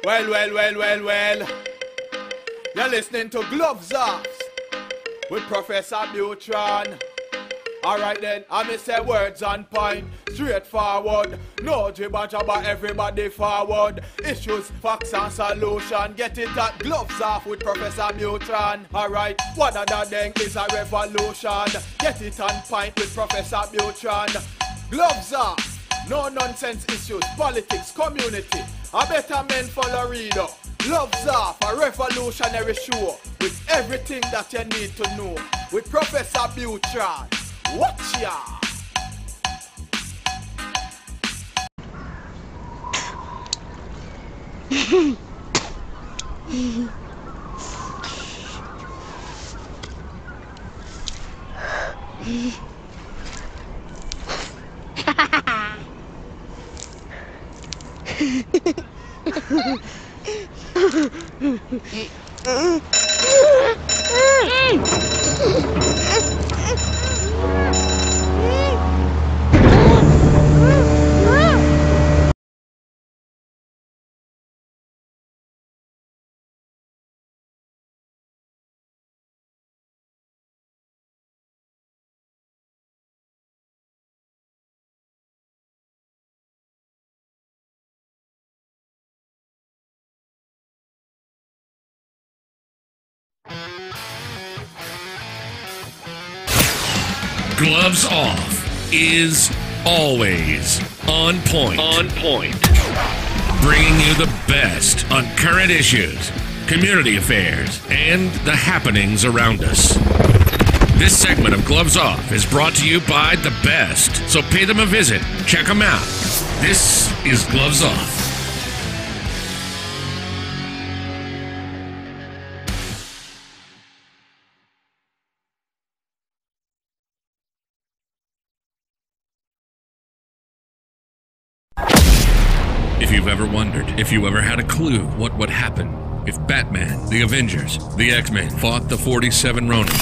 Well. You're listening to Gloves Off with Professor Buitrón. Alright then, I may say words on point, straightforward. No jibber jabber, everybody forward. Issues, facts and solution. Get it at Gloves Off with Professor Buitrón. Alright, what other thing is a revolution? Get it on point with Professor Buitrón. Gloves Off, no nonsense issues, politics, community. A better men follow reader. Gloves Off, a revolutionary show with everything that you need to know. With Professor Buitrón. Watch ya! Gloves Off is always on point. Bringing you the best on current issues, community affairs, and the happenings around us. This segment of Gloves Off is brought to you by the best, so pay them a visit. Check them out. This is Gloves Off. If you've ever wondered, if you ever had a clue what would happen if Batman, the Avengers, the X-Men fought the 47 Ronin,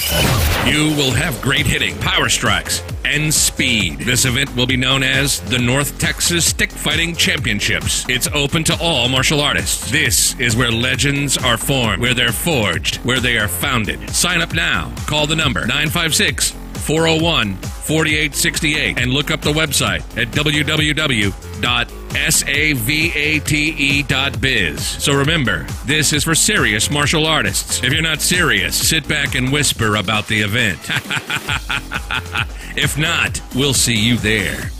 you will have great hitting, power strikes, and speed. This event will be known as the North Texas Stick Fighting Championships. It's open to all martial artists. This is where legends are formed, where they're forged, where they are founded. Sign up now. Call the number 956-401-4868 and look up the website at www.savate.biz. So remember, this is for serious martial artists. If you're not serious, sit back and whisper about the event. If not, we'll see you there.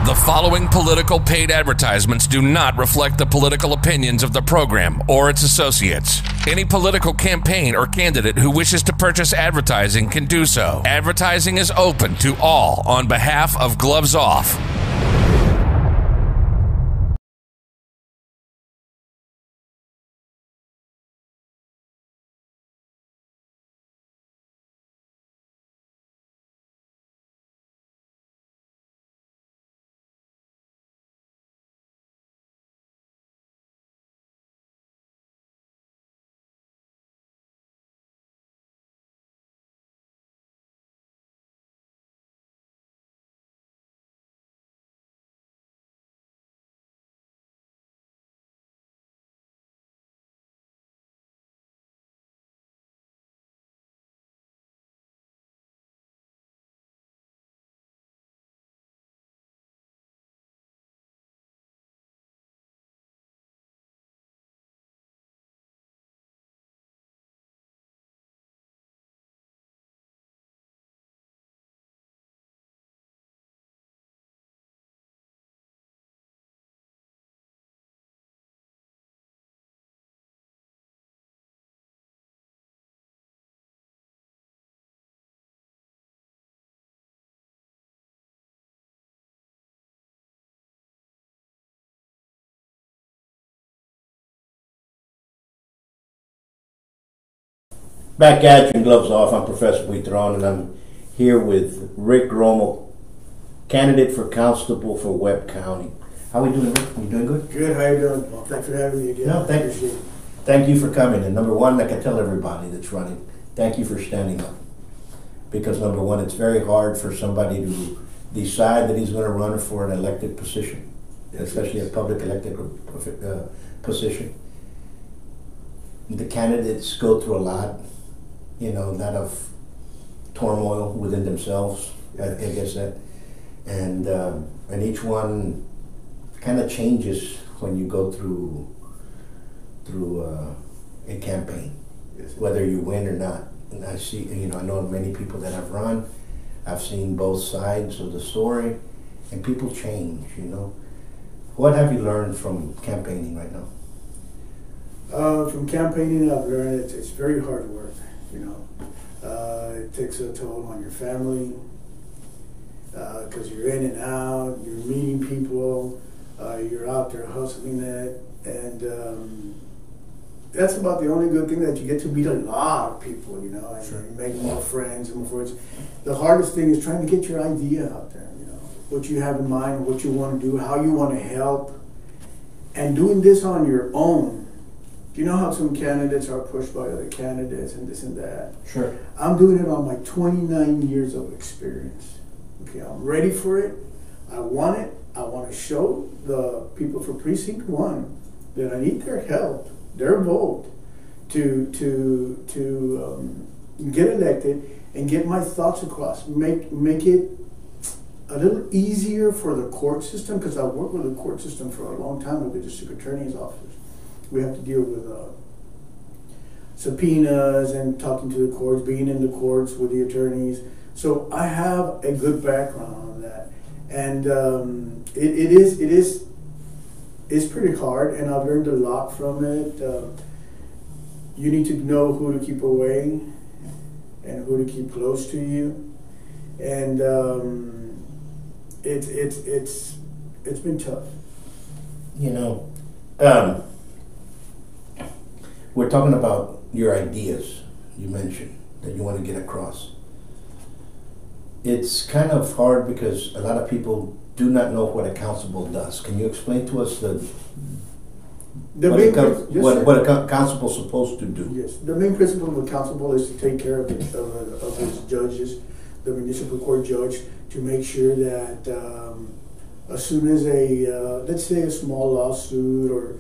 The following political paid advertisements do not reflect the political opinions of the program or its associates. Any political campaign or candidate who wishes to purchase advertising can do so. Advertising is open to all on behalf of Gloves Off. Back at you and gloves off. I'm Professor Buitrón, and I'm here with Rick Romo, candidate for constable for Webb County. How we doing, Rick? You doing good? Good. How you doing? Well, thanks for having me again. No, thank you for coming. And number one, like I tell everybody that's running, thank you for standing up. Because number one, it's very hard for somebody to decide that he's going to run for an elected position, especially a public elected position. The candidates go through a lot. A lot of turmoil within themselves, I guess that, and each one kind of changes when you go through a campaign, yes, whether you win or not. And I see, I know many people that have run. I've seen both sides of the story, and people change. What have you learned from campaigning right now? From campaigning, I've learned it's very hard work. It takes a toll on your family because you're in and out, you're meeting people, you're out there hustling it, and that's about the only good thing, that you get to meet a lot of people, and sure, you make more friends and more friends. The hardest thing is trying to get your idea out there, what you have in mind, what you want to do, how you want to help, and doing this on your own. You know how some candidates are pushed by other candidates and this and that? Sure. I'm doing it on my 29 years of experience. Okay, I'm ready for it. I want it. I want to show the people for Precinct 1 that I need their help, their vote, to get elected and get my thoughts across. Make it a little easier for the court system, because I've worked with the court system for a long time with the district attorney's office. We have to deal with subpoenas and talking to the courts, being in the courts with the attorneys. So I have a good background on that, and it's pretty hard, and I've learned a lot from it. You need to know who to keep away and who to keep close to you, and it's been tough. We're talking about your ideas you mentioned that you want to get across. It's kind of hard because a lot of people do not know what a constable does. Can you explain to us what a constable is supposed to do? Yes, the main principle of a constable is to take care of his judges, the municipal court judge, to make sure that as soon as let's say a small lawsuit or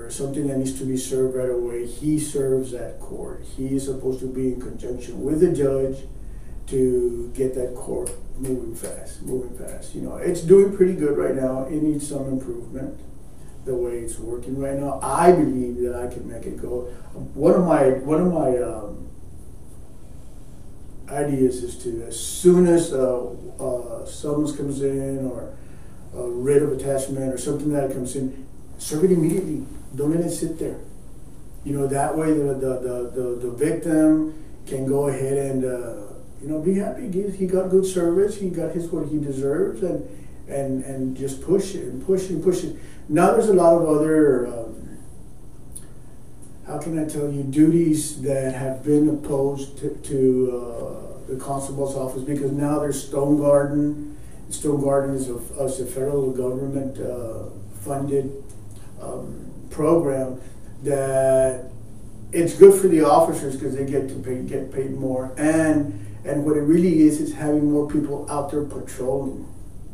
something that needs to be served right away, he serves that court. He is supposed to be in conjunction with the judge to get that court moving fast. It's doing pretty good right now. It needs some improvement, the way it's working right now. I believe that I can make it go. One of my ideas is to, as soon as summons comes in, or a writ of attachment or something that comes in, serve it immediately. Don't let it sit there. That way the victim can go ahead and be happy. He got good service. He got what he deserves, and just push it and push it and push it. Now there's a lot of other how can I tell you, duties that have been opposed to the constable's office, because now there's Stone Garden. Stone Garden is a federal government funded program that it's good for the officers because they get paid more, and what it really is having more people out there patrolling.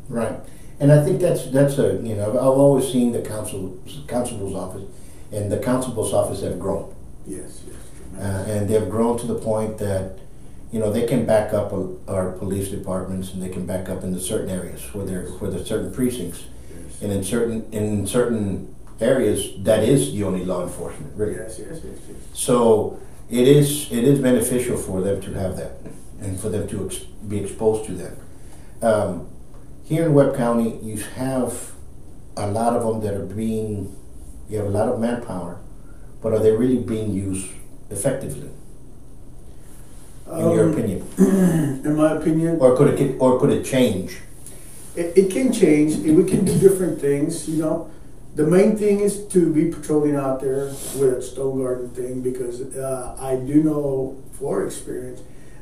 Right, and I think that's I've always seen the constable's office, and the constable's office have grown. Yes. And they've grown to the point that they can back up our police departments, and they can back up into certain areas where there's certain precincts, yes, and in certain areas that is the only law enforcement, really. Yes. So it is beneficial for them to have that, and for them to be exposed to that. Here in Webb County, you have a lot of them that are you have a lot of manpower, but are they really being used effectively, in your opinion? In my opinion, or could it change? It can change. We can do different things. The main thing is to be patrolling out there with a stone garden thing, because I do know for experience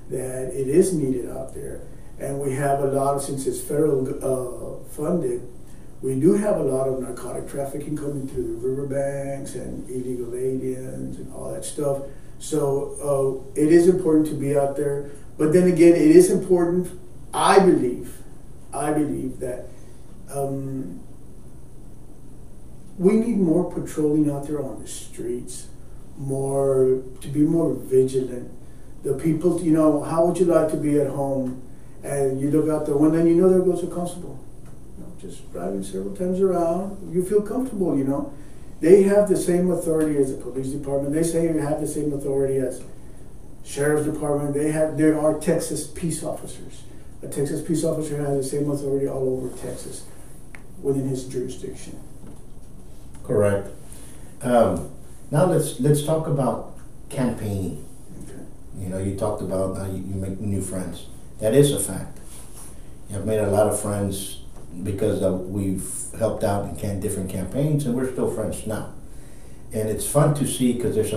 that it is needed out there. And we have a lot of, since it's federal funded, we do have a lot of narcotic trafficking coming through the riverbanks and illegal aliens and all that stuff. So it is important to be out there. But then again, it is important, I believe that we need more patrolling out there on the streets, to be more vigilant. The people, you know, how would you like to be at home and you look out the window and you know there goes a constable? Just driving several times around, you feel comfortable, you know. They have the same authority as the police department. They say they have the same authority as sheriff's department. There are Texas peace officers. A Texas peace officer has the same authority all over Texas within his jurisdiction. Correct. Now let's talk about campaigning. Okay. You know, you talked about how you make new friends. That is a fact. I've made a lot of friends because we've helped out in different campaigns, and we're still friends now. And it's fun to see, because there's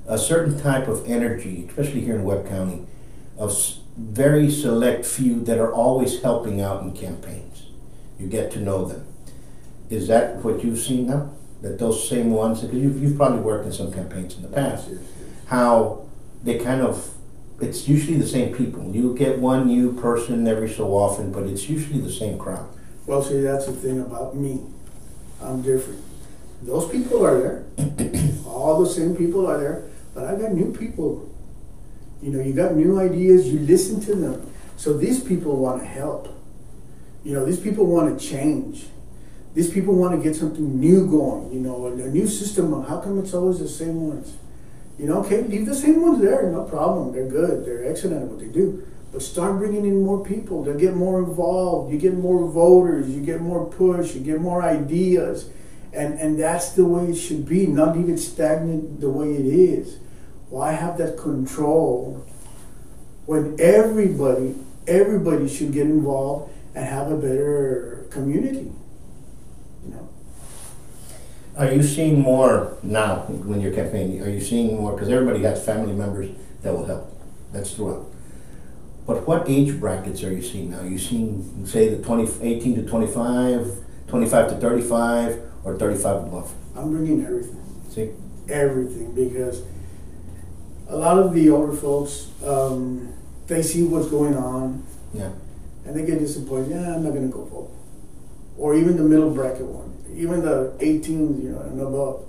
a certain type of energy, especially here in Webb County, of very select few that are always helping out in campaigns. You get to know them. Is that what you've seen now? That those same ones, because you've probably worked in some campaigns in the past, Yes. how they kind of, it's usually the same people. You get one new person every so often, but it's usually the same crowd. Well, see, that's the thing about me. I'm different. Those people are there. All the same people are there. But I got new people. You know, you got new ideas. You listen to them. So these people want to help. You know, these people want to change. These people want to get something new going. You know, a new system. How come it's always the same ones? You know, okay, leave the same ones there, no problem. They're good, they're excellent at what they do. But start bringing in more people. They'll get more involved. You get more voters. You get more push. You get more ideas. And that's the way it should be, not even stagnant the way it is. Why have that control when everybody should get involved and have a better community? You know? Are you seeing more now when you're campaigning? Are you seeing more? Because everybody has family members that will help. That's throughout. But what age brackets are you seeing now? Are you seeing, say, the 18 to 25, 25 to 35, or 35 above? I'm bringing everything. See? Everything, because a lot of the older folks, they see what's going on, Yeah. and they get disappointed. Yeah, I'm not going to go vote. Or even the middle bracket one, even the 18s, you know, and above.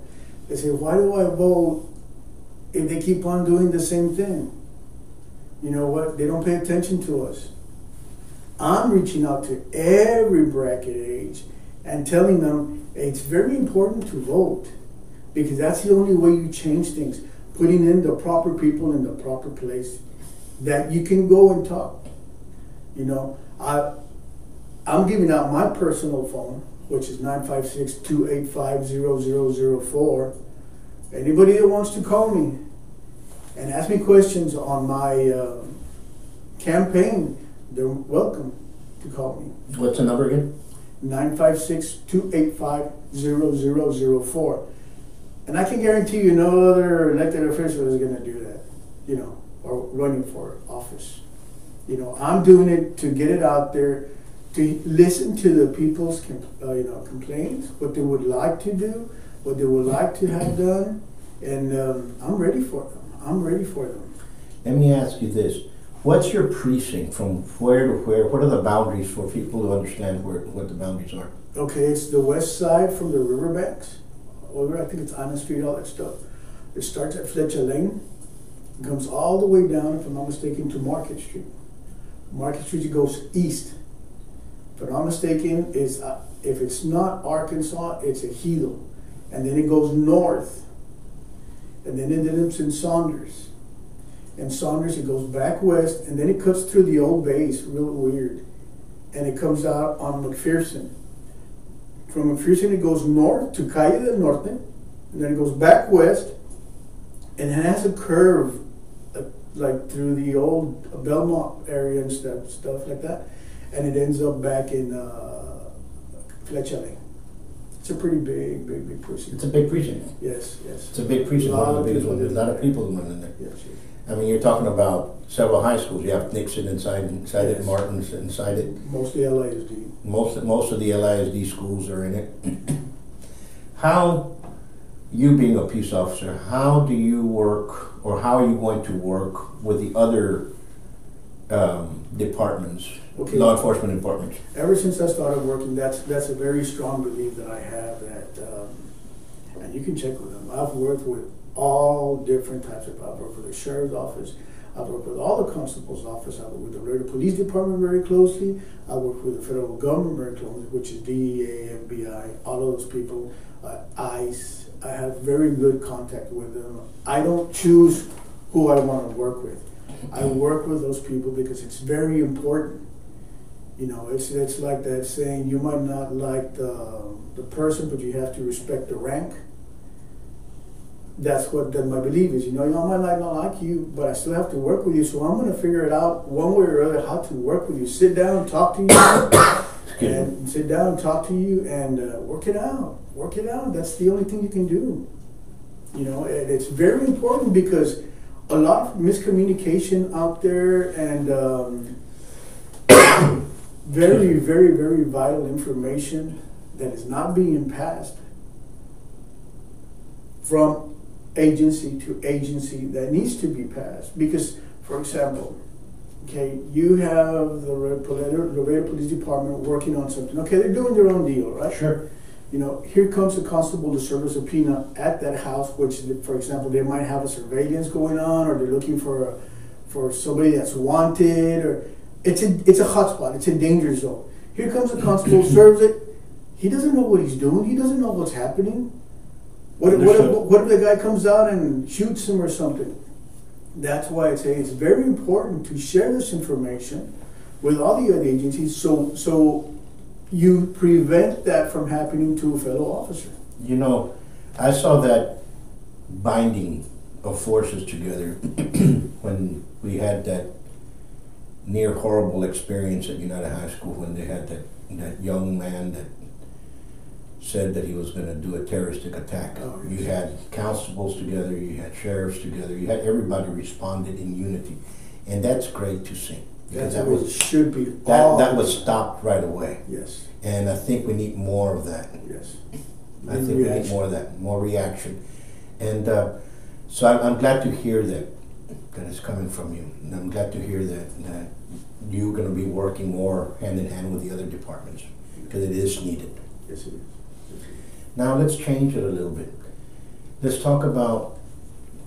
They say, why do I vote if they keep on doing the same thing? You know what? They don't pay attention to us. I'm reaching out to every bracket age and telling them it's very important to vote, because that's the only way you change things. Putting in the proper people in the proper place that you can go and talk. You know, I'm giving out my personal phone, which is 956-285-0004. Anybody that wants to call me and ask me questions on my campaign, they're welcome to call me. What's the number again? 956-285-0004. And I can guarantee you no other elected official is going to do that, you know, or running for office. You know, I'm doing it to get it out there, to listen to the people's complaints, what they would like to do, what they would like to have done, and I'm ready for them. I'm ready for them. Let me ask you this. What's your precinct from where to where? What are the boundaries for people to understand what the boundaries are? Okay, it's the west side from the riverbanks. Over, I think it's Anna Street, all that stuff. It starts at Fletcher Lane, comes all the way down, if I'm not mistaken, to Market Street. Market Street, it goes east. If I'm not mistaken, is if it's not Arkansas, it's a Hilo. And then it goes north. And then it ends in Saunders. And Saunders, it goes back west, and then it cuts through the old base, real weird. And it comes out on McPherson. From McPherson, it goes north to Calle del Norte, and then it goes back west, and it has a curve, like through the old Belmont area and stuff like that, and it ends up back in Fletcher Lane. It's a pretty big precinct. It's a big precinct. Yes, yes. It's a big precinct. One of the biggest ones. There's a lot of people in there. Yes, yes. I mean, you're talking about several high schools. You have Nixon inside it, Yes. Martin's inside it. Mostly LISD. Most of the LISD schools are in it. How, you being a peace officer, how do you work, or how are you going to work with the other departments, Okay. law enforcement departments? Ever since I started working, that's a very strong belief that I have that, and you can check with them. I've worked with all different types of. I've worked with the sheriff's office. I've worked with all the constable's office. I've worked with the Laredo Police Department very closely. I worked with the federal government very closely, which is DEA, FBI, all of those people, ICE. I have very good contact with them. I don't choose who I want to work with. I work with those people because it's very important. You know, it's like that saying, you might not like the person, but you have to respect the rank. That's what my belief is. You know, I might not like you, but I still have to work with you. So I'm going to figure it out one way or other how to work with you. Sit down and talk to you, and sit down and talk to you, and work it out. Work it out. That's the only thing you can do. You know, and it's very important because a lot of miscommunication out there, and very, very, very vital information that is not being passed from agency to agency that needs to be passed. Because, for example, okay, you have the Laredo Police Department working on something. Okay, they're doing their own deal, right? Sure. You know, here comes the constable to serve a subpoena at that house, which, for example, they might have a surveillance going on, or they're looking for somebody that's wanted, or it's a hotspot, it's a danger zone. Here comes the constable, serves it. He doesn't know what he's doing. He doesn't know what's happening. What if the guy comes out and shoots him or something? That's why I say it's very important to share this information with all the other agencies, so you prevent that from happening to a fellow officer. You know, I saw that binding of forces together when we had that near horrible experience at United High School, when they had that young man that said that he was going to do a terroristic attack. Oh, yes. You had constables together, you had sheriffs together, you had everybody responded in unity, and that's great to see. That's what it should be. That was stopped right away. Yes. And I think we need more of that. Yes. I think we need more of that, more reaction. And so I'm glad to hear that it's coming from you. And I'm glad to hear that you're going to be working more hand in hand with the other departments, because it is needed. Yes, it is. Now let's change it a little bit. Let's talk about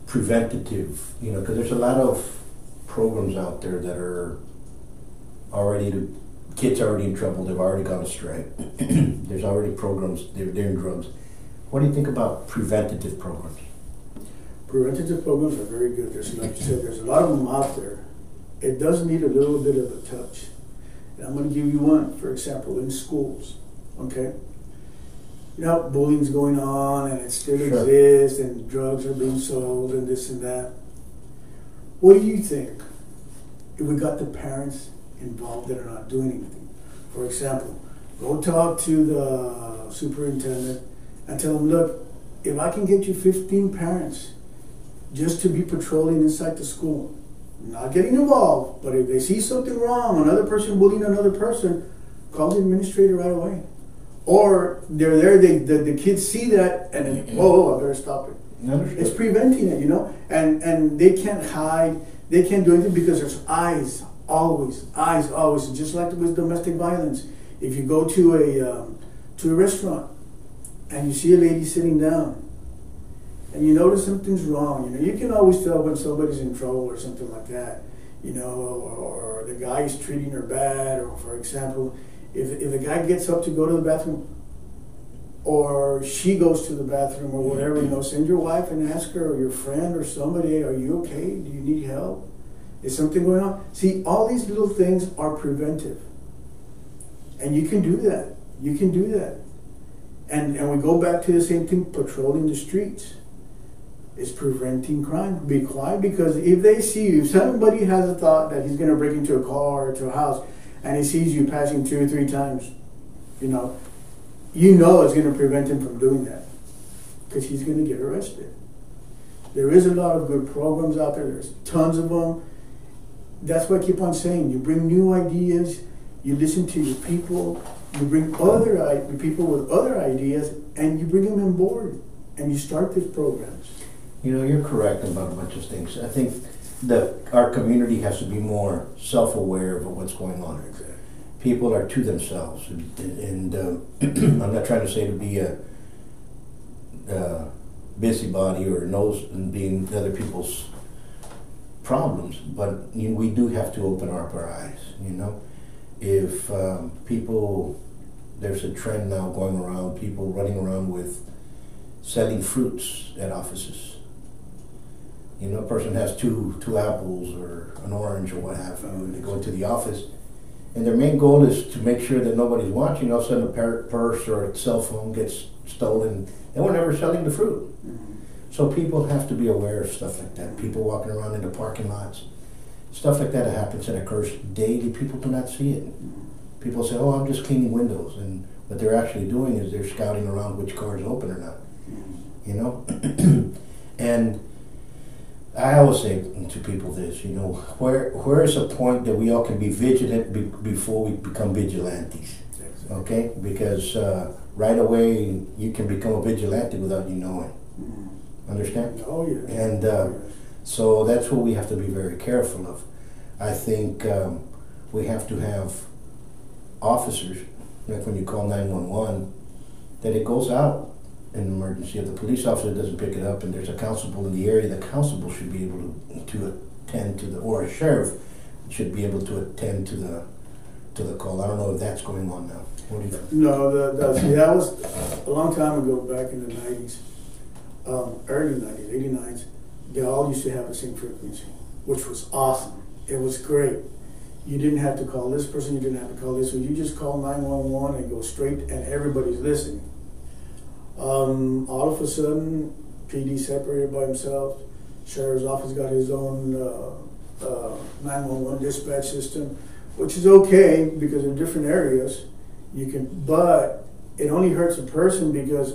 preventative, you know, because there's a lot of programs out there that are already, kids are already in trouble, they've already gone astray. There's already programs, they're in drugs. What do you think about preventative programs? Preventative programs are very good. There's, like you said, there's a lot of them out there. It does need a little bit of a touch. And I'm going to give you one. For example, in schools, okay? You know, bullying's going on, and it still exists, and drugs are being sold, and this and that. What do you think if we got the parents involved that are not doing anything? For example, go talk to the superintendent and tell them, look, if I can get you 15 parents just to be patrolling inside the school, not getting involved, but if they see something wrong, another person bullying another person, call the administrator right away. Or they're there, the kids see that, and then, I better stop it. It's preventing it, you know, and they can't hide, they can't do anything because there's eyes always, just like with domestic violence. If you go to a restaurant and you see a lady sitting down and you notice something's wrong, you know, you can always tell when somebody's in trouble or something like that, you know, or the guy is treating her bad, or for example, if the guy gets up to go to the bathroom, or she goes to the bathroom or whatever, you know, send your wife and ask her, or your friend or somebody, are you okay? Do you need help? Is something going on? See, all these little things are preventive. And you can do that. You can do that. And we go back to the same thing, patrolling the streets. It's preventing crime. Be quiet, because if they see you, if somebody has a thought that he's going to break into a car or to a house, and he sees you passing 2 or 3 times, you know, you know it's going to prevent him from doing that because he's going to get arrested. There is a lot of good programs out there. There's tons of them. That's what I keep on saying. You bring new ideas, you listen to your people, you bring other people with other ideas, and you bring them on board, and you start these programs. You know, you're correct about a bunch of things. I think that our community has to be more self-aware of what's going on. People are to themselves, and I'm not trying to say to be a busybody or nose and being other people's problems, but we do have to open up our eyes. You know, if people, there's a trend now going around, people running around with selling fruits at offices. You know, a person has two apples or an orange or what have you, and they go into the office, and their main goal is to make sure that nobody's watching. All of a sudden, a purse or a cell phone gets stolen, and we're never selling the fruit. So people have to be aware of stuff like that. People walking around in the parking lots, stuff like that happens and occurs daily. People do not see it. People say, "Oh, I'm just cleaning windows," and what they're actually doing is they're scouting around which car is open or not. You know, and I always say to people this, you know, where is a point that we all can be vigilant before we become vigilantes? Okay, because right away you can become a vigilante without you knowing. Understand? Oh yeah. And so that's what we have to be very careful of. I think we have to have officers, like when you call 911, that it goes out in an emergency. If the police officer doesn't pick it up and there's a constable in the area, the constable should be able to attend to or a sheriff should be able to attend to the call. I don't know if that's going on now. What do you think? No, that was a long time ago, back in the 90s. Early 90s, 89s, they all used to have the same frequency, which was awesome. It was great. You didn't have to call this person, you didn't have to call this one. You just call 911 and go straight, and everybody's listening. All of a sudden, PD separated by himself. Sheriff's office got his own 911 dispatch system, which is okay because in different areas you can, but it only hurts a person because,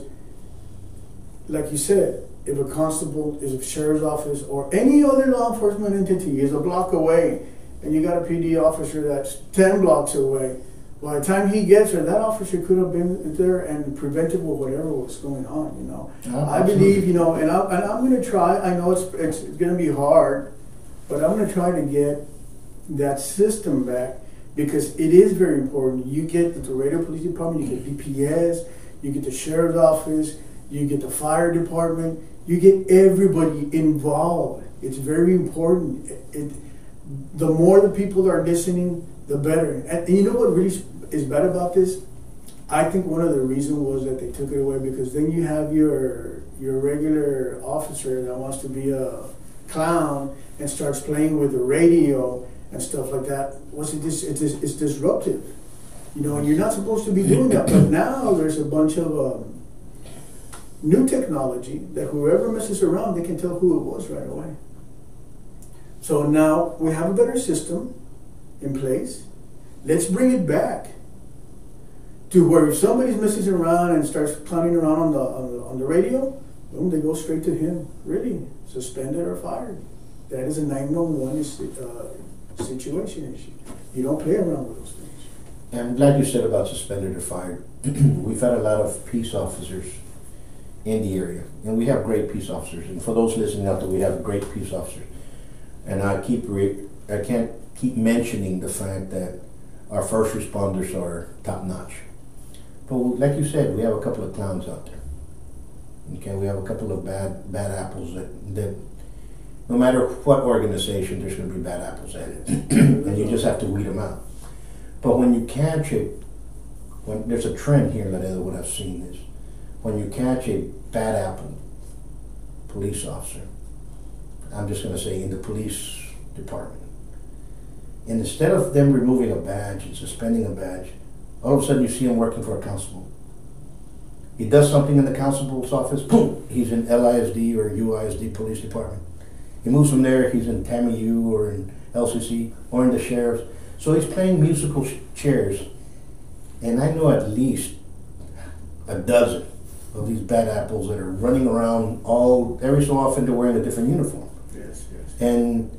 like you said, if a constable is a sheriff's office or any other law enforcement entity is a block away and you got a PD officer that's 10 blocks away, by the time he gets there, that officer could have been there and prevented whatever was going on, you know. I believe, you know, and I'm going to try, I know it's going to be hard, but I'm going to try to get that system back because it is very important. You get the radio police department, you get DPS, you get the sheriff's office, you get the fire department, you get everybody involved. It's very important. The more the people are listening, the better. And you know what really is bad about this? I think one of the reasons was that they took it away because then you have your regular officer that wants to be a clown and starts playing with the radio and stuff like that. It's disruptive. You know, and you're not supposed to be doing that. But now there's a bunch of new technology that whoever messes around, they can tell who it was right away. So now we have a better system in place. Let's bring it back to where if somebody's messing around and starts clowning around on the radio, boom, they go straight to him. Really, suspended or fired. That is a 911 situation issue. You don't play around with those things. I'm glad you said about suspended or fired. We've had a lot of peace officers in the area, and we have great peace officers. And for those listening out there, we have great peace officers. And I can't keep mentioning the fact that our first responders are top notch. But like you said, we have a couple of clowns out there. Okay, we have a couple of bad apples that no matter what organization, there's going to be bad apples at it, and you just have to weed them out. But when you catch it, when there's a trend here, Laredo, what I've seen is when you catch a bad apple police officer, I'm just going to say in the police department, and instead of them removing a badge and suspending a badge, all of a sudden you see him working for a constable. He does something in the constable's office, boom, he's in LISD or UISD police department. He moves from there, he's in TAMIU or in LCC or in the sheriff's. So he's playing musical chairs. And I know at least a dozen of these bad apples that are running around every so often they're wearing a different uniform. Yes, yes. And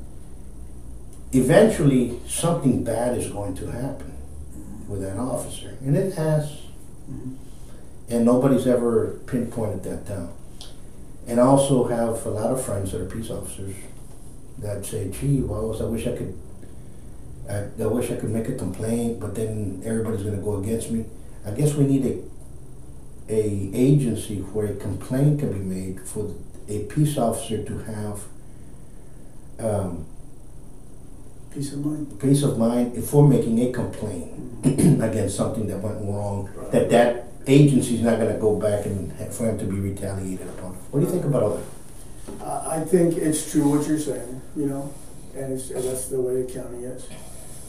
eventually something bad is going to happen with that officer. And it has. And nobody's ever pinpointed that down. And I also have a lot of friends that are peace officers that say, gee, well, I wish I could make a complaint, but then everybody's going to go against me. I guess we need a agency where a complaint can be made for a peace officer to have peace of mind. Peace of mind before making a complaint against something that went wrong. That agency's not going to go back and for him to be retaliated upon. What do you think about all that? I think it's true what you're saying, you know, and that's the way the county is.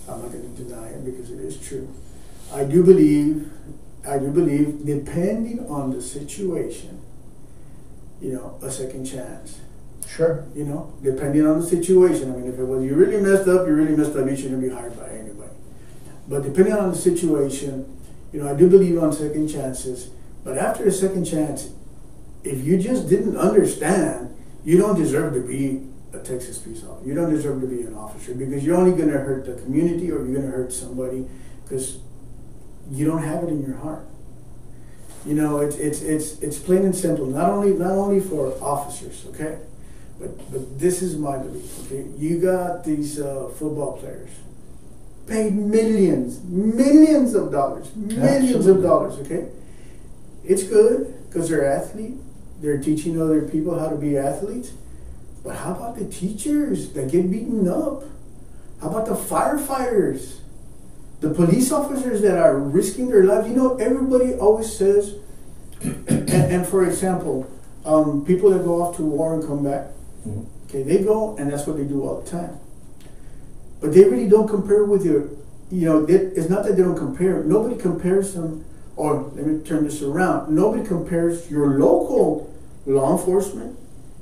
I'm not going to deny it because it is true. I do believe, depending on the situation, you know, a second chance. Sure. You know, depending on the situation. I mean, if it was you really messed up, you shouldn't be hired by anybody. But depending on the situation, you know, I do believe on second chances. But after a second chance, if you just didn't understand, you don't deserve to be a Texas peace officer. You don't deserve to be an officer because you're only going to hurt the community or you're going to hurt somebody because you don't have it in your heart. You know, it's plain and simple. Not only for officers, okay, but this is my belief. Okay, you got these football players paid millions of dollars, millions of dollars. Okay, it's good because they're athletes. They're teaching other people how to be athletes. But how about the teachers that get beaten up? How about the firefighters? The police officers that are risking their lives? You know, everybody always says, and for example, people that go off to war and come back, okay, they go and that's what they do all the time. But they really don't compare with your, you know, it's not that they don't compare. Nobody compares them, or let me turn this around. Nobody compares your local law enforcement,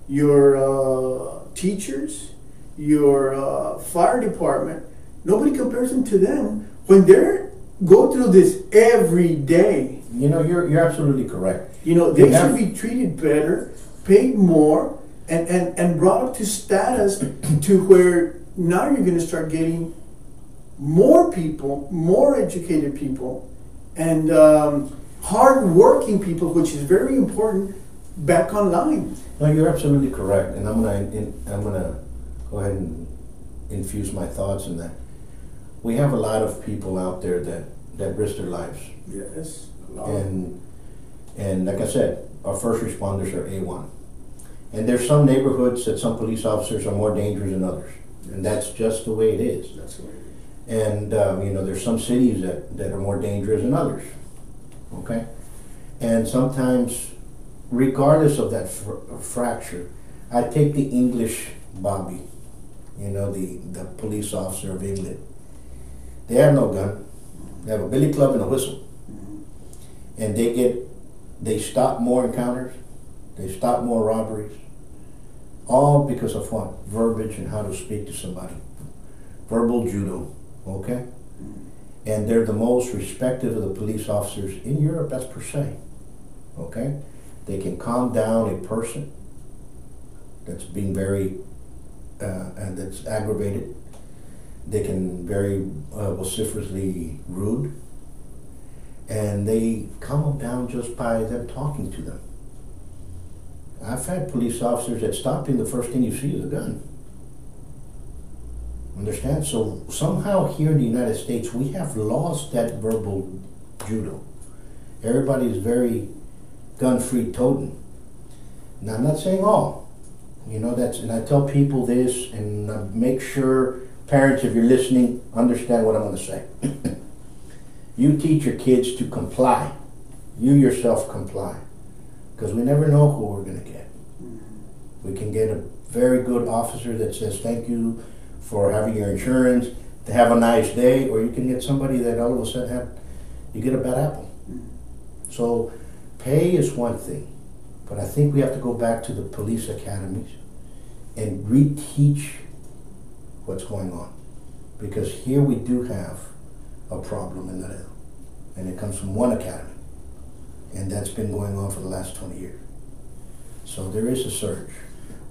your teachers, your fire department. Nobody compares them to them when they're go through this every day. You know, you're absolutely correct. You know, they should be treated better, paid more, and brought up to status to where now you're going to start getting more people, more educated people, and hard-working people, which is very important, back online. No, you're absolutely correct, and I'm gonna go ahead and infuse my thoughts in that. We have a lot of people out there that risk their lives. Yes, a lot. And like I said, our first responders are A1. And there's some neighborhoods that some police officers are more dangerous than others, and that's just the way it is. That's the way it is. And you know, there's some cities that are more dangerous than others. Okay, and sometimes, regardless of that fracture, I take the English Bobby, you know, the police officer of England. They have no gun. They have a billy club and a whistle. And they stop more encounters. They stop more robberies. All because of what? Verbiage and how to speak to somebody. Verbal judo, okay? And they're the most respected of the police officers in Europe, that's per se, okay? They can calm down a person that's being very, and that's aggravated. They can very vociferously rude. And they calm them down just by them talking to them. I've had police officers that stop you and the first thing you see is a gun. Understand? So somehow here in the United States, we have lost that verbal judo. Everybody is very gun-free totem. Now, I'm not saying all. You know, and I tell people this, and I make sure parents, if you're listening, understand what I'm going to say. You teach your kids to comply. You yourself comply. Because we never know who we're going to get. We can get a very good officer that says, thank you for having your insurance, to have a nice day, or you can get somebody that all of a sudden you get a bad apple. So pay is one thing, but I think we have to go back to the police academies and reteach what's going on. Because here we do have a problem in that area, and it comes from one academy. And that's been going on for the last 20 years. So there is a surge.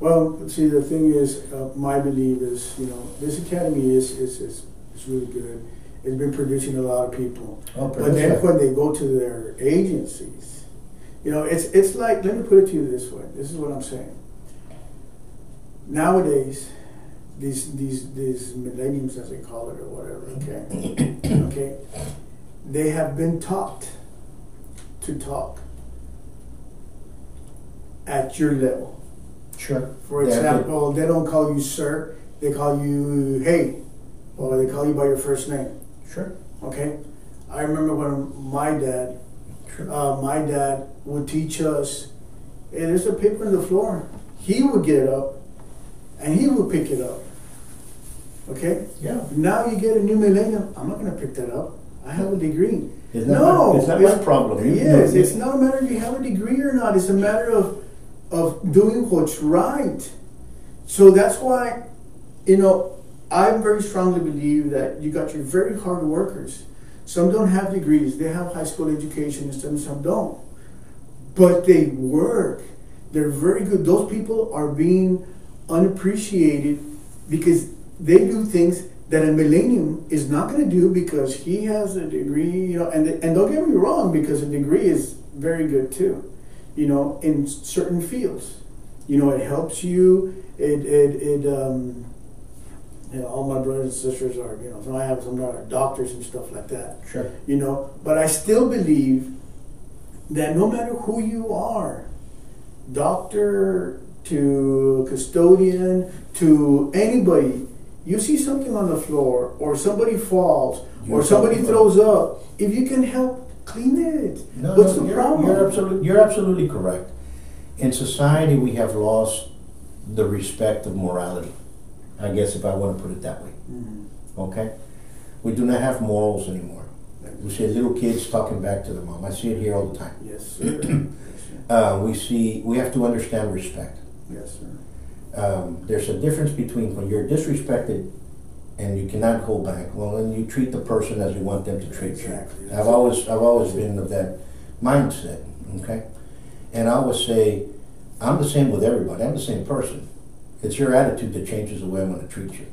Well, see, the thing is, my belief is, this academy is really good. It's been producing a lot of people. Oh, but then when they go to their agencies, it's like, let me put it to you this way. This is what I'm saying. Nowadays, these millenniums, as they call it, or whatever, okay, they have been taught to talk at your level. Sure. For example, they don't call you sir, they call you hey, or they call you by your first name. Sure. Okay? I remember when my dad would teach us, hey, there's a paper on the floor. He would get it up and he would pick it up. Okay? Yeah. Now you get a new millennium, I'm not going to pick that up. I have a degree. It's not my problem. Yes, it's not a matter if you have a degree or not. It's a matter of doing what's right. So that's why, I very strongly believe that you got your very hard workers. Some don't have degrees. They have high school education and some don't. But they work. They're very good. Those people are being unappreciated because they do things that a millennium is not going to do because he has a degree, and don't get me wrong, because a degree is very good too, in certain fields. It helps you, all my brothers and sisters are, so I have some that are doctors and stuff like that. Sure. But I still believe that no matter who you are, doctor to custodian to anybody, you see something on the floor, or somebody falls, or somebody throws up, if you can help clean it, what's the problem? You're absolutely correct. In society, we have lost the respect of morality, I guess, if I want to put it that way. Mm-hmm. Okay? We do not have morals anymore. We see little kids talking back to their mom. I see it here all the time. Yes, sir. We have to understand respect. Yes, sir. There's a difference between when you're disrespected and you cannot hold back. Well, then you treat the person as you want them to treat you. I've always been of that mindset. Okay, and I always say, I'm the same with everybody. I'm the same person. It's your attitude that changes the way I'm going to treat you.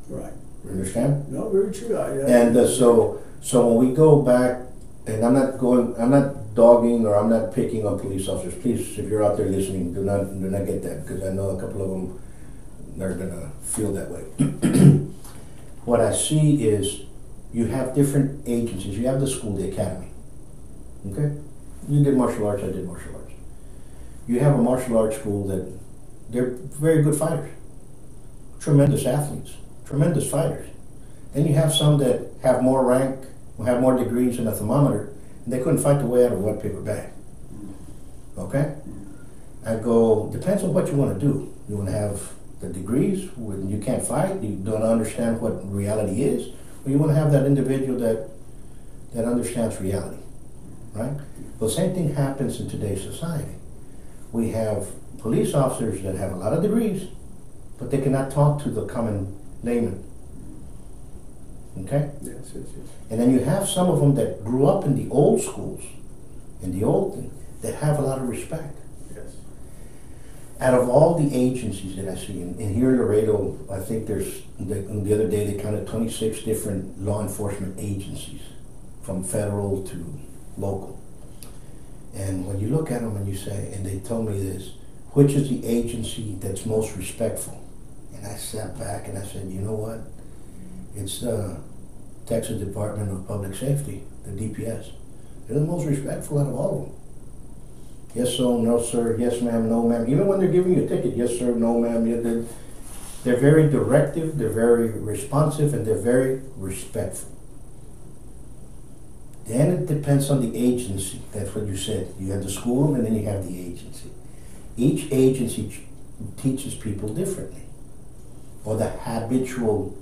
Right. You understand? No, very true. So when we go back, and I'm not dogging or I'm not picking on police officers. Please, if you're out there listening, do not get that, because I know a couple of them are gonna feel that way. What I see is you have different agencies. You have the school, the academy. Okay, you did martial arts. I did martial arts. You have a martial arts school that they're very good fighters, tremendous athletes, tremendous fighters. Then you have some that have more rank, have more degrees than a thermometer. They couldn't fight the way out of a wet paper bag. Okay? I go, depends on what you want to do. You want to have the degrees when you can't fight, you don't understand what reality is, or you want to have that individual that understands reality, right? Well, the same thing happens in today's society. We have police officers that have a lot of degrees, but they cannot talk to the common layman. Okay? Yes. And then you have some of them that grew up in the old schools, in the old thing, that have a lot of respect. Yes. Out of all the agencies that I see, and here in Laredo, I think the other day they counted 26 different law enforcement agencies, from federal to local. And when you look at them and you say, and they told me this, which is the agency that's most respectful? And I sat back and I said, you know what? It's the Texas Department of Public Safety, the DPS. They're the most respectful out of all of them. Yes, sir, no, sir, yes, ma'am, no, ma'am. Even when they're giving you a ticket, yes, sir, no, ma'am. They're very directive, they're very responsive, and they're very respectful. Then it depends on the agency. That's what you said. You have the school, and then you have the agency. Each agency teaches people differently, or the habitual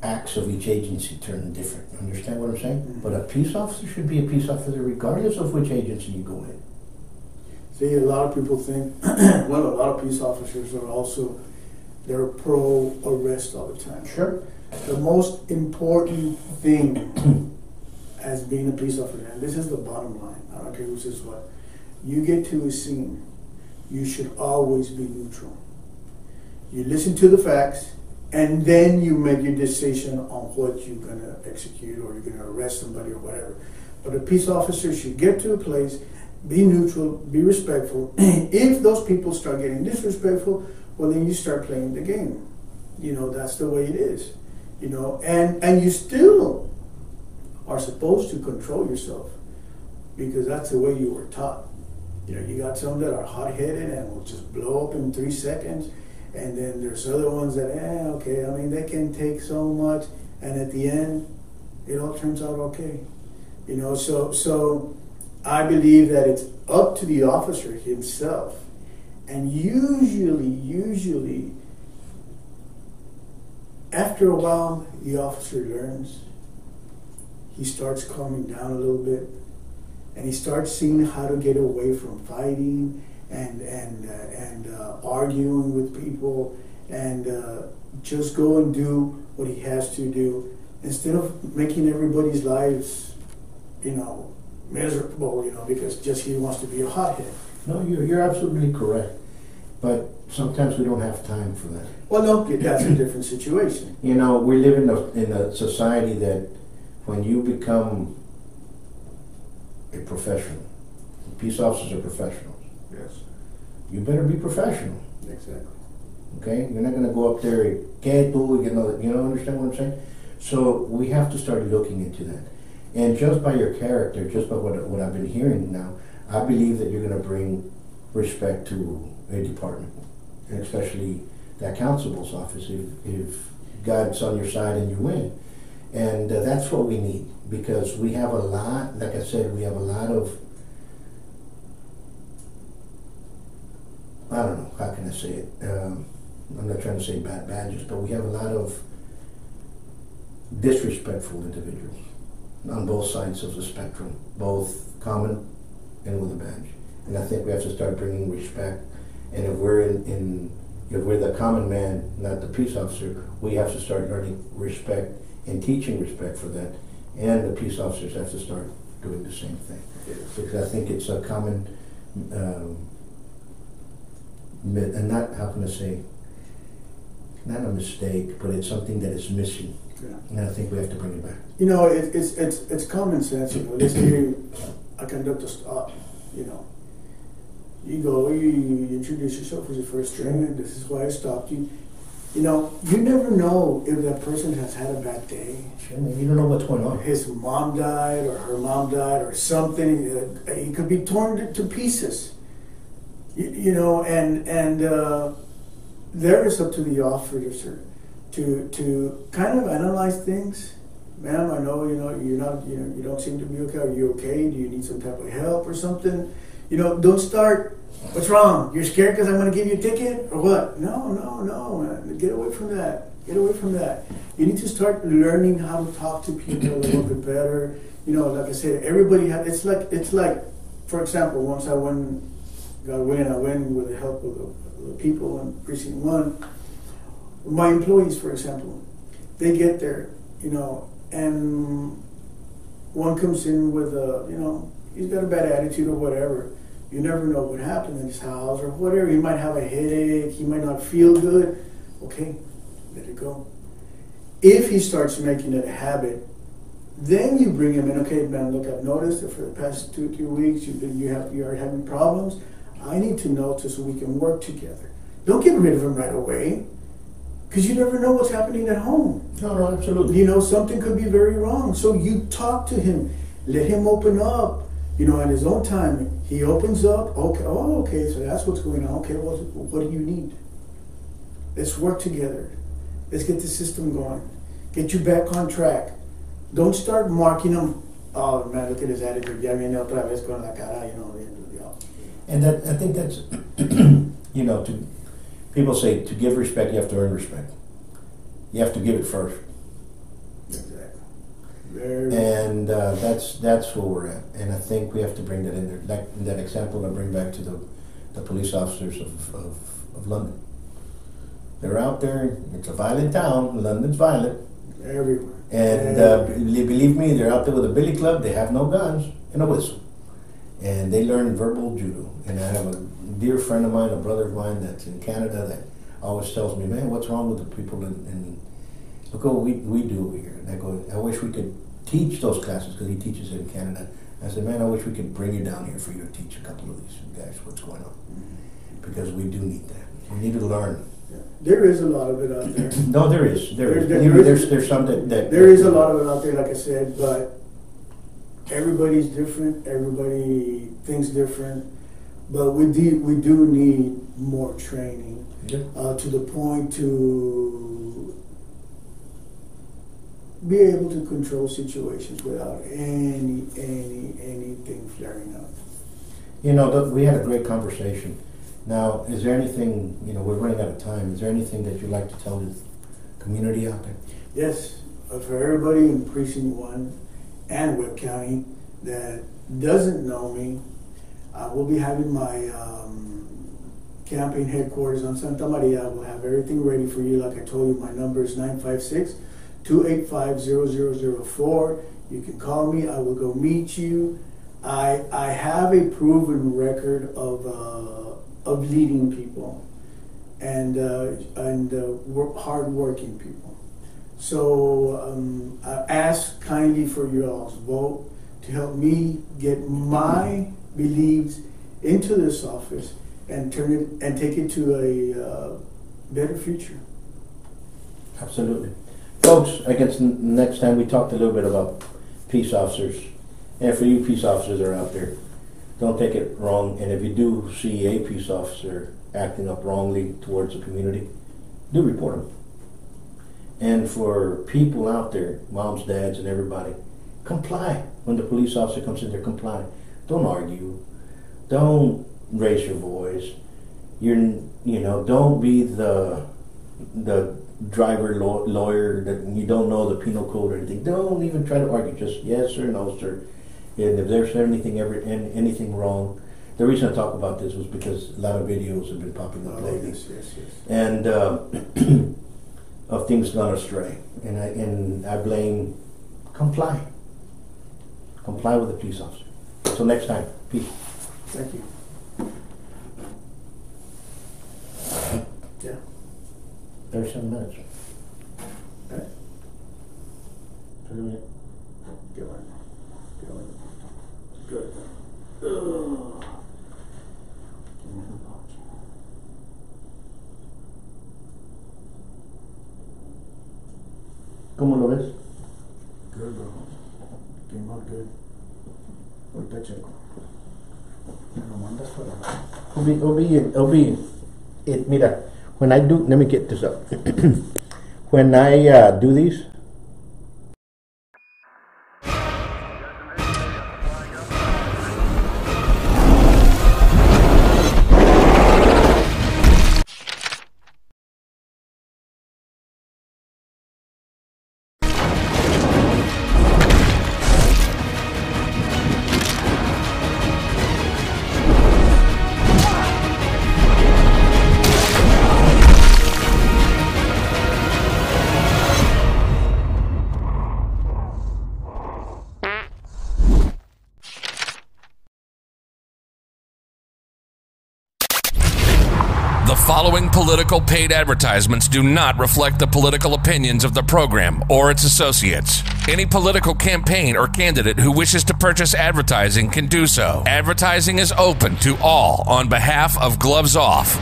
acts of each agency turn different. Understand what I'm saying? Mm-hmm. But a peace officer should be a peace officer regardless of which agency you go in. See, a lot of people think, well, a lot of peace officers are also, they're pro-arrest all the time. Sure. The most important thing as being a police officer, and this is the bottom line, I don't care who says what, you get to a scene, you should always be neutral. You listen to the facts, and then you make your decision on what you're going to execute, or you're going to arrest somebody or whatever. But a peace officer should get to a place, be neutral, be respectful. If those people start getting disrespectful, well, then you start playing the game. You know, that's the way it is. You know, and you still are supposed to control yourself, because that's the way you were taught. You know, you got some that are hot-headed and will just blow up in 3 seconds, and then there's other ones that, okay, I mean, they can take so much, and at the end, it all turns out okay. You know, so I believe that it's up to the officer himself, and usually, after a while, the officer learns. He starts calming down a little bit, and he starts seeing how to get away from fighting and arguing with people, and just go and do what he has to do, instead of making everybody's lives, you know, miserable, you know, because just he wants to be a hothead. No, you're absolutely correct. But sometimes we don't have time for that. Well, no, that's a different situation. You know, we live in a society that when you become a professional, peace officers are professionals. Yes. You better be professional. Exactly. Okay? You're not going to go up there, you know, understand what I'm saying? So we have to start looking into that. And just by your character, just by what I've been hearing now, I believe that you're going to bring respect to a department, and especially that constable's office, if God's on your side and you win. And that's what we need, because we have a lot, like I said, we have a lot of, I don't know, how can I say it? I'm not trying to say bad badges, but we have a lot of disrespectful individuals on both sides of the spectrum, both common and with a badge. And I think we have to start bringing respect. And if we're if we're the common man, not the peace officer, we have to start learning respect and teaching respect for that. And the peace officers have to start doing the same thing. Because I think it's a common, and not, how can I say, not a mistake, but it's something that is missing. Yeah. And I think we have to bring it back. You know, it's common sense. You know, listen here, I conduct a stop, you know. You go, you introduce yourself as your first trainer, this is why I stopped you. You know, you never know if that person has had a bad day. Sure, you don't know what's going on. His mom died, or her mom died, or something. He could be torn to pieces. You know, and there is up to the officer to kind of analyze things. Ma'am, I know, you don't seem to be okay. Are you okay? Do you need some type of help or something? You know, don't start, what's wrong? You're scared because I'm going to give you a ticket or what? No, man. Get away from that. Get away from that. You need to start learning how to talk to people a little bit better. You know, like I said, everybody it's like, for example, once I went with the help of the people in Precinct 1. My employees, for example, they get there, you know, and one comes in with he's got a bad attitude or whatever. You never know what happened in his house or whatever. He might have a headache. He might not feel good. Okay, let it go. If he starts making it a habit, then you bring him in. Okay, man, look, I've noticed that for the past 2 weeks you are having problems. I need to know so we can work together. Don't get rid of him right away, because you never know what's happening at home. No, absolutely. You know, something could be very wrong. So you talk to him, let him open up. You know, at his own time, he opens up. Okay, so that's what's going on. Okay, well, what do you need? Let's work together. Let's get the system going. Get you back on track. Don't start marking him. Oh, man, look at his attitude. Ya viene otra vez con la cara, you know. And I think that's, you know, people say to give respect, you have to earn respect. You have to give it first. And that's where we're at, and I think we have to bring that in there. That example I bring back to the police officers of London. They're out there. It's a violent town. London's violent. Everywhere. And believe me, they're out there with a billy club. They have no guns and a whistle, and they learn verbal judo. And I have a dear friend of mine, a brother of mine that's in Canada, that always tells me, "Man, what's wrong with the people in look what we do over here?" And I go, "I wish we could teach those classes," because he teaches it in Canada. I said, "Man, I wish we could bring you down here for you to teach a couple of these guys what's going on, because we do need that. We need to learn." Yeah. There is a lot of it out there. No, there is. There's some that there is a lot of it out there, like I said, but everybody's different. Everybody thinks different. But we do need more training, to the point to be able to control situations without anything flaring up. You know, we had a great conversation. Now, is there anything, we're running out of time, is there anything that you'd like to tell the community out there? Yes, for everybody in Precinct 1 and Webb County that doesn't know me, I will be having my campaign headquarters on Santa Maria. I will have everything ready for you. Like I told you, my number is 956-285-0004. You can call me. I will go meet you. I have a proven record of leading people and hard-working people. So I ask kindly for your all's vote to help me get my beliefs into this office and turn it and take it to a better future. Absolutely. Folks, I guess next time we talked a little bit about peace officers. And for you peace officers that are out there, don't take it wrong. And if you do see a peace officer acting up wrongly towards the community, do report them. And for people out there, moms, dads, and everybody, comply. When the police officer comes in there, comply. Don't argue. Don't raise your voice. Don't be the driver lawyer that you don't know the penal code or anything. Don't even try to argue. Just yes or no, sir. And if there's anything wrong, the reason I talk about this was because a lot of videos have been popping up lately, Yes. and of things gone astray. And I blame comply with the police officer. Until next time, peace. Thank you. Yeah. 37 minutes. Okay. 30 minutes. Good one. Good. Ugh. ¿Cómo lo ves? Good, bro. Came out good. Ahorita checo. Me lo mandas para Mira, when I do, let me get this up. When I do these, The following political paid advertisements do not reflect the political opinions of the program or its associates. Any political campaign or candidate who wishes to purchase advertising can do so. Advertising is open to all on behalf of Gloves Off.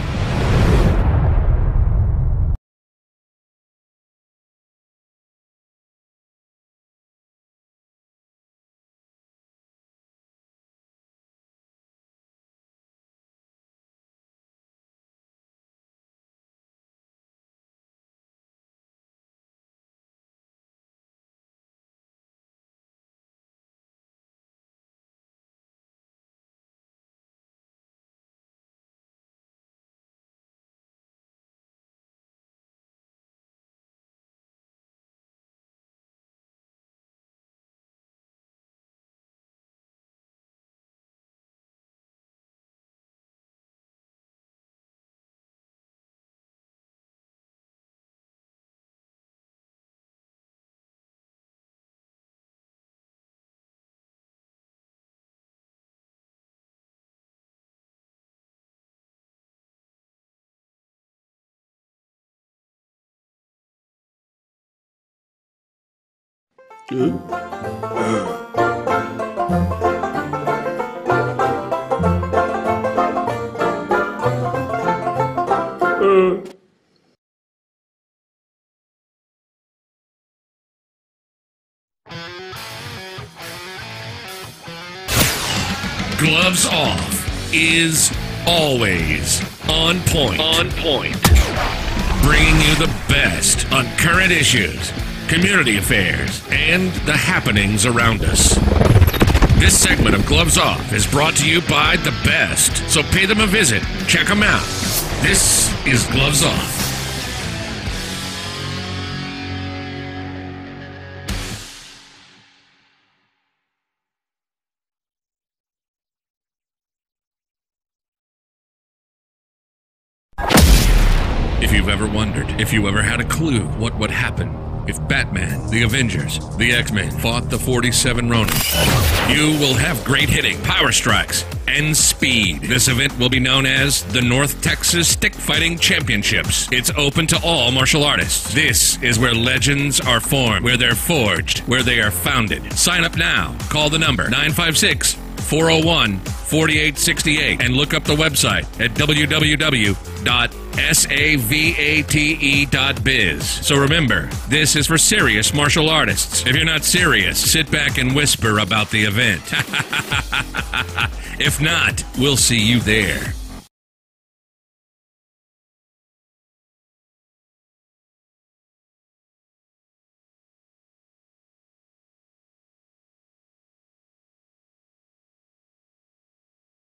Gloves Off is always on point. On point. Bringing you the best on current issues, community affairs, and the happenings around us. This segment of Gloves Off is brought to you by the best, so pay them a visit. Check them out. This is Gloves Off. If you've ever wondered, if you ever had a clue what would happen if Batman, the Avengers, the X-Men fought the 47 Ronin, you will have great hitting, power strikes, and speed. This event will be known as the North Texas Stick Fighting Championships. It's open to all martial artists. This is where legends are formed, where they're forged, where they are founded. Sign up now. Call the number 956-401-4868 and look up the website at www.savate.biz. So remember, this is for serious martial artists. If you're not serious, sit back and whisper about the event. If not, we'll see you there.